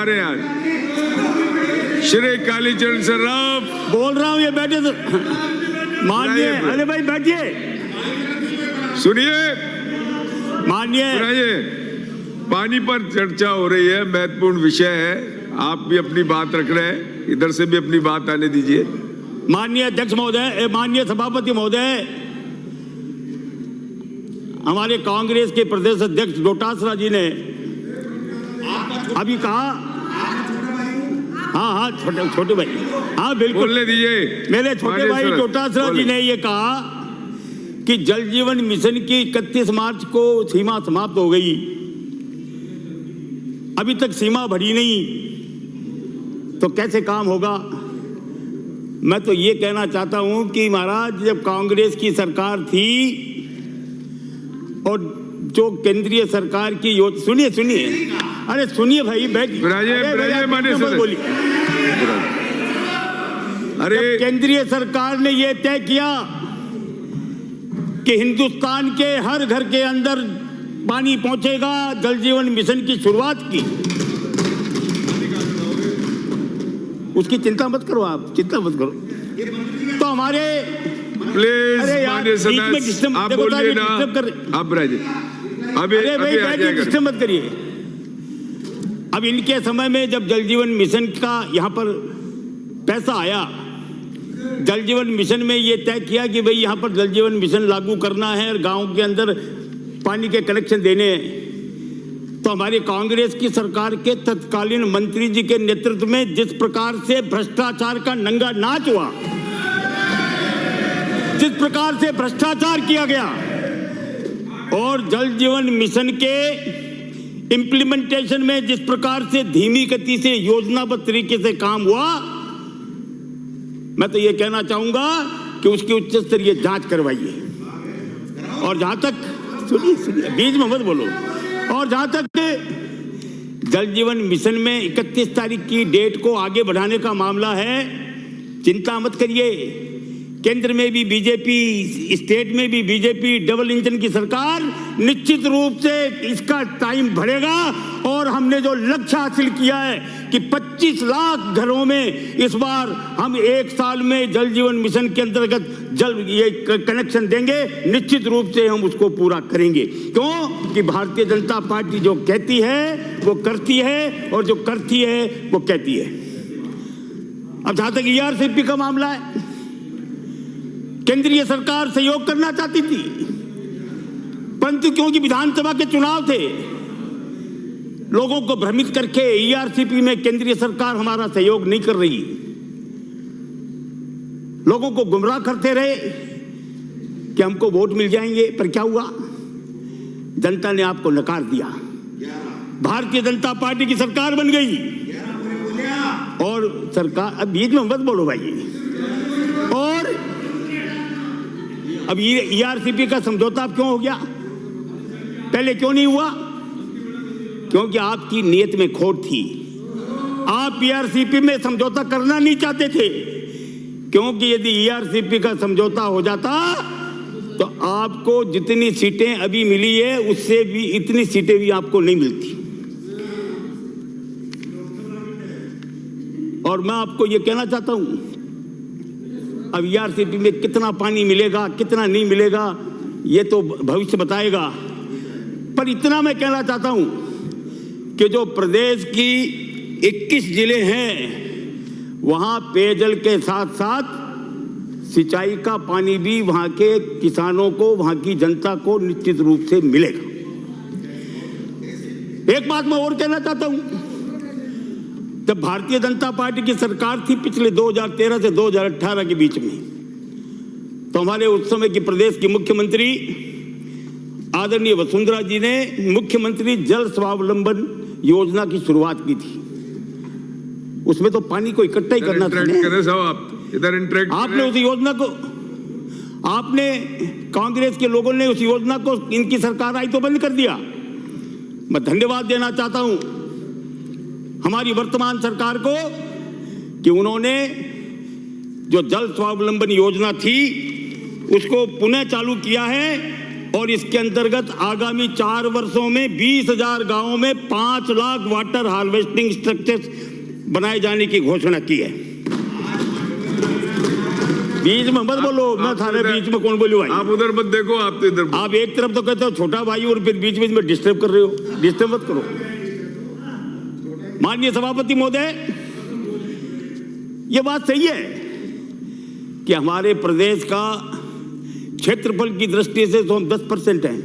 रहे हैं आज। श्री कालीचरण सराफ बोल रहा हूँ, ये बैठे तो माननीय, अरे भाई बैठिए, सुनिए, माननीय। पानी पर चर्चा हो रही है, महत्वपूर्ण विषय है, आप भी अपनी बात रख रहे हैं, इधर से भी अपनी बात आने दीजिए। माननीय अध्यक्ष महोदय, माननीय सभापति महोदय, हमारे कांग्रेस के प्रदेश अध्यक्ष डोटासरा जी ने अभी कहा, हाँ छोटे भाई, हाँ बिल्कुल बोलने दीजिए। मेरे छोटे भाई डोटासरा जी ने ये कहा कि जल जीवन मिशन की 31 मार्च को सीमा समाप्त हो गई, अभी तक सीमा भरी नहीं, तो कैसे काम होगा। मैं तो ये कहना चाहता हूं कि महाराज, जब कांग्रेस की सरकार थी और जो केंद्रीय सरकार की सुनिए अरे सुनिए भाई, बोलिए। अरे केंद्रीय सरकार ने यह तय किया कि हिंदुस्तान के हर घर के अंदर पानी पहुंचेगा, जल जीवन मिशन की शुरुआत की। उसकी चिंता मत करो, आप चिंता मत करो। तो हमारे प्लीज आप बोलिए ना, आप डिस्टर्ब मत करिए। अब इनके समय में जब जल जीवन मिशन का यहाँ पर पैसा आया, जल जीवन मिशन में ये तय किया कि भाई यहाँ पर जल जीवन मिशन लागू करना है और गांव के अंदर पानी के कनेक्शन देने हैं, तो हमारी कांग्रेस की सरकार के तत्कालीन मंत्री जी के नेतृत्व में जिस प्रकार से भ्रष्टाचार का नंगा नाच हुआ, जिस प्रकार से भ्रष्टाचार किया गया और जल जीवन मिशन के इंप्लीमेंटेशन में जिस प्रकार से धीमी गति से योजनाबद्ध तरीके से काम हुआ, मैं तो ये कहना चाहूंगा कि उसकी उच्च स्तरीय जांच करवाइए। और जहां तक सुनिए, बीच में मत बोलो। और जहां तक जल जीवन मिशन में 31 तारीख की डेट को आगे बढ़ाने का मामला है, चिंता मत करिए। केंद्र में भी बीजेपी, स्टेट में भी बीजेपी, डबल इंजन की सरकार, निश्चित रूप से इसका टाइम बढ़ेगा। और हमने जो लक्ष्य हासिल किया है कि 25 लाख घरों में इस बार हम एक साल में जल जीवन मिशन के अंतर्गत ये कनेक्शन देंगे, निश्चित रूप से हम उसको पूरा करेंगे। क्यों कि भारतीय जनता पार्टी जो कहती है वो करती है, और जो करती है वो कहती है। अब जहां तक ERCP का मामला है, केंद्रीय सरकार सहयोग करना चाहती थी, परंतु क्योंकि विधानसभा के चुनाव थे, लोगों को भ्रमित करके ERCP में केंद्रीय सरकार हमारा सहयोग नहीं कर रही, लोगों को गुमराह करते रहे कि हमको वोट मिल जाएंगे। पर क्या हुआ, जनता ने आपको नकार दिया, भारतीय जनता पार्टी की सरकार बन गई। और सरकार, अब बीच में मत बोलो भाई। और अब ERCP का समझौता अब क्यों हो गया, पहले क्यों नहीं हुआ? क्योंकि आपकी नीयत में खोट थी। आप ERCP में समझौता करना नहीं चाहते थे, क्योंकि यदि ERCP का समझौता हो जाता तो आपको जितनी सीटें अभी मिली है उससे भी इतनी सीटें भी आपको नहीं मिलती। और मैं आपको यह कहना चाहता हूं, अब ERCP में कितना पानी मिलेगा, कितना नहीं मिलेगा, ये तो भविष्य बताएगा। पर इतना मैं कहना चाहता हूं कि जो प्रदेश की 21 जिले हैं, वहां पेयजल के साथ साथ सिंचाई का पानी भी वहां के किसानों को, वहां की जनता को निश्चित रूप से मिलेगा। एक बात मैं और कहना चाहता हूं, जब भारतीय जनता पार्टी की सरकार थी पिछले 2013 से 2018 के बीच में, तो हमारे उस समय की प्रदेश की मुख्यमंत्री आदरणीय वसुंधरा जी ने मुख्यमंत्री जल स्वावलंबन योजना की शुरुआत की थी। उसमें तो पानी को इकट्ठा ही करना था। आपने उस योजना को, आपने कांग्रेस के लोगों ने उस योजना को, इनकी सरकार आई तो बंद कर दिया। मैं धन्यवाद देना चाहता हूं हमारी वर्तमान सरकार को कि उन्होंने जो जल स्वावलंबन योजना थी उसको पुनः चालू किया है और इसके अंतर्गत आगामी 4 वर्षों में 20,000 गांवों में 5 लाख वाटर हार्वेस्टिंग स्ट्रक्चर्स बनाए जाने की घोषणा की है। बीच में मत बोलो, मैं थाने बीच में कौन बोलूं भाई? आप उधर मत देखो, आप तो इधर। आप एक तरफ तो कहते हो छोटा भाई और फिर बीच बीच में डिस्टर्ब कर रहे हो। डिस्टर्ब मत करो। माननीय सभापति महोदय, यह बात सही है कि हमारे प्रदेश का क्षेत्रफल की दृष्टि से तो हम 10% हैं,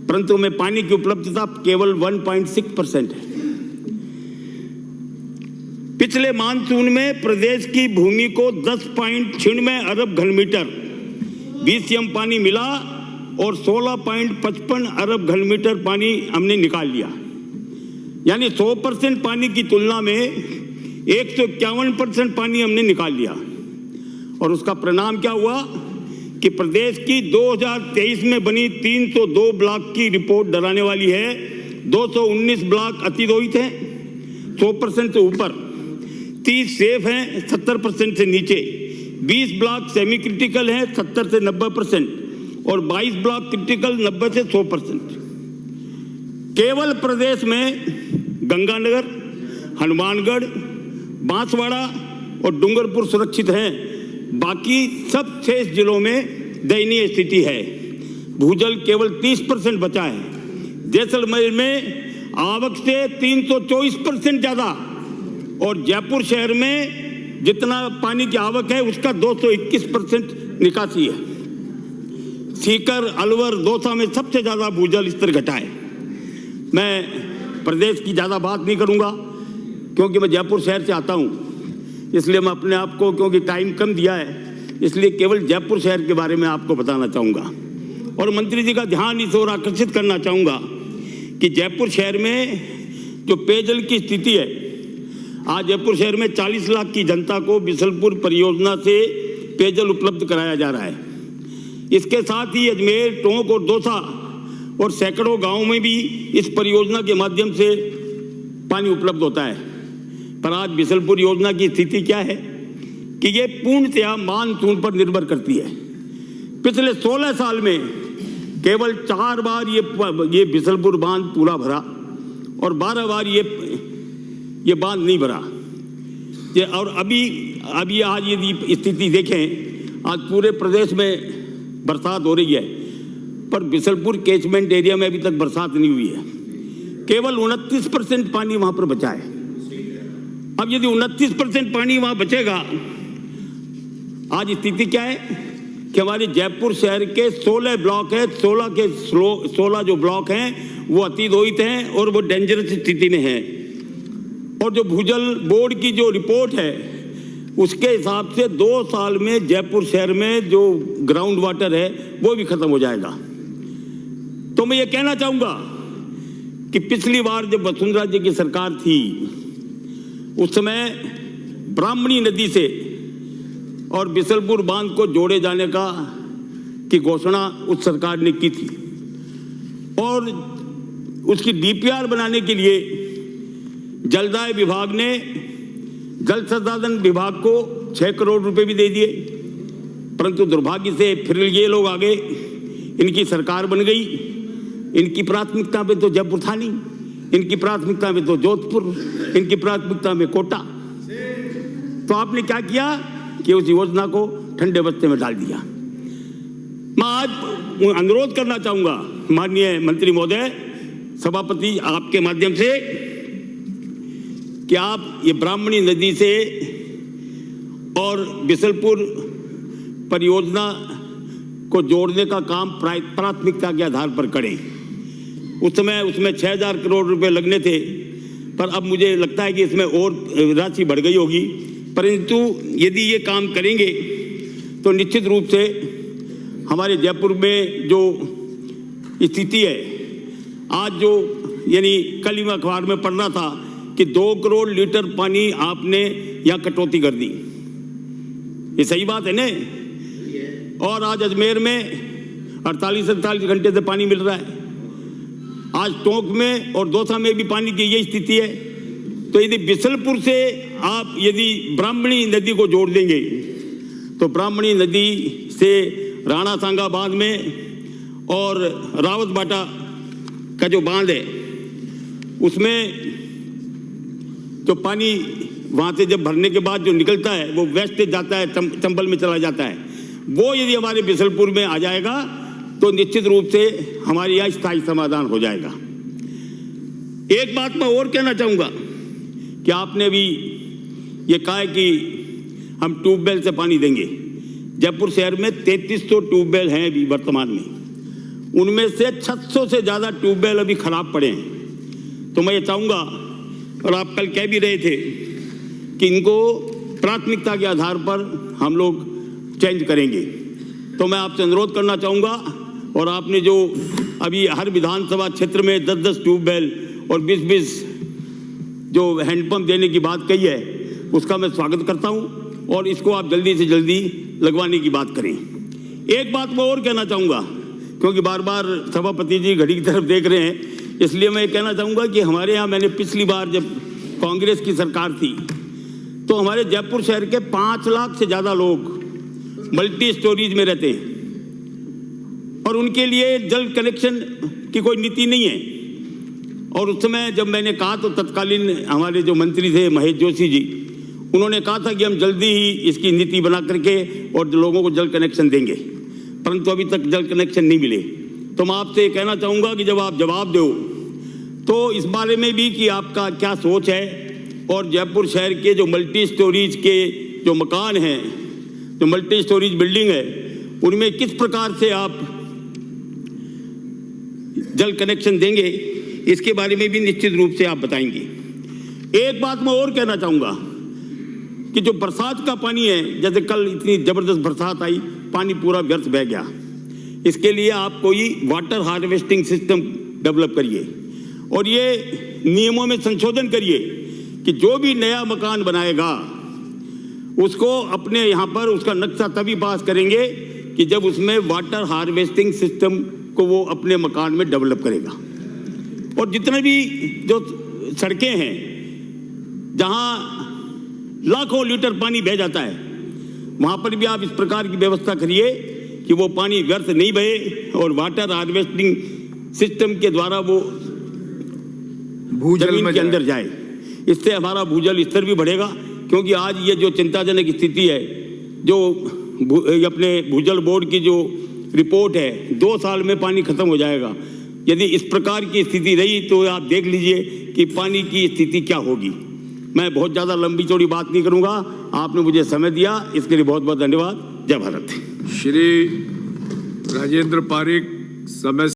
परंतु में पानी की उपलब्धता केवल 1.6% है। पिछले मानसून में प्रदेश की भूमि को 10.96 अरब घनमीटर BCM पानी मिला और 16.55 अरब घनमीटर पानी हमने निकाल लिया। यानी 100% पानी की तुलना में 151% पानी हमने निकाल लिया। और उसका परिणाम क्या हुआ कि प्रदेश की 2023 में बनी 302 ब्लॉक की रिपोर्ट डराने वाली है। 219 ब्लॉक अतिदोहित हैं 100% से ऊपर, 30 सेफ हैं 70% से नीचे, 20 ब्लॉक सेमी क्रिटिकल हैं 70 से 90% और 22 ब्लॉक क्रिटिकल 90 से 100%। केवल प्रदेश में गंगानगर, हनुमानगढ़, बांसवाड़ा और डूंगरपुर सुरक्षित हैं। बाकी सब 6 जिलों में दयनीय स्थिति है। भूजल केवल 30% बचा है। जैसलमेर में आवक से 324% ज्यादा और जयपुर शहर में जितना पानी की आवक है उसका 221% निकासी है। सीकर, अलवर, दौसा में सबसे ज्यादा भूजल स्तर घटा है। मैं प्रदेश की ज्यादा बात नहीं करूंगा क्योंकि मैं जयपुर शहर से आता हूं, इसलिए मैं अपने आप को, क्योंकि टाइम कम दिया है, इसलिए केवल जयपुर शहर के बारे में आपको बताना चाहूँगा और मंत्री जी का ध्यान इस ओर आकर्षित करना चाहूँगा कि जयपुर शहर में जो पेयजल की स्थिति है, आज जयपुर शहर में 40 लाख की जनता को बिसलपुर परियोजना से पेयजल उपलब्ध कराया जा रहा है। इसके साथ ही अजमेर, टोंक और दौसा और सैकड़ों गाँवों में भी इस परियोजना के माध्यम से पानी उपलब्ध होता है। पर आज बिसलपुर योजना की स्थिति क्या है कि ये पूर्णतया मानसून पर निर्भर करती है। पिछले 16 साल में केवल 4 बार ये बिसलपुर बांध पूरा भरा और 12 बार ये बांध नहीं भरा। ये और अभी आज यदि स्थिति देखें, आज पूरे प्रदेश में बरसात हो रही है पर बिसलपुर कैचमेंट एरिया में अभी तक बरसात नहीं हुई है। केवल 29% पानी वहां पर बचा है। अब यदि 29% पानी वहां बचेगा, आज स्थिति क्या है कि हमारे जयपुर शहर के 16 ब्लॉक है, 16 जो ब्लॉक हैं वो अतिदोहित हैं और वो डेंजरस स्थिति में हैं। और जो भूजल बोर्ड की जो रिपोर्ट है उसके हिसाब से 2 साल में जयपुर शहर में जो ग्राउंड वाटर है वो भी खत्म हो जाएगा। तो मैं ये कहना चाहूंगा कि पिछली बार जब वसुंधरा जी की सरकार थी उस समय ब्राह्मणी नदी से और बिसलपुर बांध को जोड़े जाने की घोषणा उस सरकार ने की थी और उसकी DPR बनाने के लिए जलदाय विभाग ने जल संसाधन विभाग को 6 करोड़ रुपए भी दे दिए। परंतु दुर्भाग्य से फिर ये लोग आ गए, इनकी सरकार बन गई। इनकी प्राथमिकता में तो जयपुर था नहीं, इनकी प्राथमिकता में तो जोधपुर, इनकी प्राथमिकता में कोटा। तो आपने क्या किया कि उस योजना को ठंडे बस्ते में डाल दिया। मैं आज अनुरोध करना चाहूंगा माननीय मंत्री महोदय, सभापति आपके माध्यम से, कि आप ये ब्राह्मणी नदी से और बिसलपुर परियोजना को जोड़ने का काम प्राथमिकता के आधार पर करें। उस समय उसमें 6,000 करोड़ रुपए लगने थे, पर अब मुझे लगता है कि इसमें और राशि बढ़ गई होगी। परंतु यदि ये काम करेंगे तो निश्चित रूप से हमारे जयपुर में जो स्थिति है, आज जो यानी कल ही मैं अखबार में पढ़ रहा था कि 2 करोड़ लीटर पानी आपने यहाँ कटौती कर दी। ये सही बात है ना? और आज अजमेर में 48 घंटे से पानी मिल रहा है। आज टोंक में और दौसा में भी पानी की यही स्थिति है। तो यदि बिसलपुर से आप यदि ब्राह्मणी नदी को जोड़ देंगे तो ब्राह्मणी नदी से राणा सांगा बांध में और रावत बाटा का जो बांध है उसमें जो पानी वहाँ से जब भरने के बाद जो निकलता है वो वेस्ट जाता है, चंबल में चला जाता है। वो यदि हमारे बिसलपुर में आ जाएगा तो निश्चित रूप से हमारे यहाँ स्थायी समाधान हो जाएगा। एक बात मैं और कहना चाहूँगा कि आपने भी ये कहा है कि हम ट्यूबवेल से पानी देंगे। जयपुर शहर में 3300 ट्यूबवेल हैं अभी वर्तमान में, उनमें से 600 से ज़्यादा ट्यूबवेल अभी खराब पड़े हैं। तो मैं ये चाहूँगा, और आप कल कह भी रहे थे कि इनको प्राथमिकता के आधार पर हम लोग चेंज करेंगे, तो मैं आपसे अनुरोध करना चाहूँगा। और आपने जो अभी हर विधानसभा क्षेत्र में 10-10 ट्यूबवेल और 20-20 जो हैंडपंप देने की बात कही है उसका मैं स्वागत करता हूँ और इसको आप जल्दी से जल्दी लगवाने की बात करें। एक बात मैं और कहना चाहूँगा, क्योंकि बार बार सभापति जी घड़ी की तरफ देख रहे हैं, इसलिए मैं कहना चाहूँगा कि हमारे यहाँ मैंने पिछली बार जब कांग्रेस की सरकार थी तो हमारे जयपुर शहर के 5 लाख से ज़्यादा लोग मल्टी स्टोरीज में रहते हैं और उनके लिए जल कनेक्शन की कोई नीति नहीं है। और उस समय जब मैंने कहा तो तत्कालीन हमारे जो मंत्री थे महेश जोशी जी, उन्होंने कहा था कि हम जल्दी ही इसकी नीति बना करके और लोगों को जल कनेक्शन देंगे, परंतु अभी तक जल कनेक्शन नहीं मिले। तो मैं आपसे कहना चाहूँगा कि जब आप जवाब दो तो इस बारे में भी कि आपका क्या सोच है और जयपुर शहर के जो मल्टी स्टोरीज के जो मकान हैं, जो मल्टी स्टोरीज बिल्डिंग है, उनमें किस प्रकार से आप जल कनेक्शन देंगे, इसके बारे में भी निश्चित रूप से आप बताएंगे। एक बात मैं और कहना चाहूँगा कि जो बरसात का पानी है, जैसे कल इतनी ज़बरदस्त बरसात आई, पानी पूरा व्यर्थ बह गया, इसके लिए आप कोई वाटर हार्वेस्टिंग सिस्टम डेवलप करिए और ये नियमों में संशोधन करिए कि जो भी नया मकान बनाएगा उसको अपने यहाँ पर उसका नक्शा तभी पास करेंगे कि जब उसमें वाटर हार्वेस्टिंग सिस्टम को वो अपने मकान में डेवलप करेगा। और जितने भी जो सड़कें हैं जहाँ लाखों लीटर पानी बह जाता है, वहाँ पर भी आप इस प्रकार की व्यवस्था करिए कि वो पानी व्यर्थ नहीं बहे और वाटर हार्वेस्टिंग सिस्टम के द्वारा वो भूजल जमीन में के अंदर जाए। इससे हमारा भूजल स्तर भी बढ़ेगा, क्योंकि आज ये जो चिंताजनक स्थिति है, जो अपने भूजल बोर्ड की जो रिपोर्ट है, 2 साल में पानी खत्म हो जाएगा। यदि इस प्रकार की स्थिति रही तो आप देख लीजिए कि पानी की स्थिति क्या होगी। मैं बहुत ज़्यादा लंबी चौड़ी बात नहीं करूँगा, आपने मुझे समय दिया, इसके लिए बहुत बहुत धन्यवाद। जय भारत। श्री राजेंद्र पारिक समय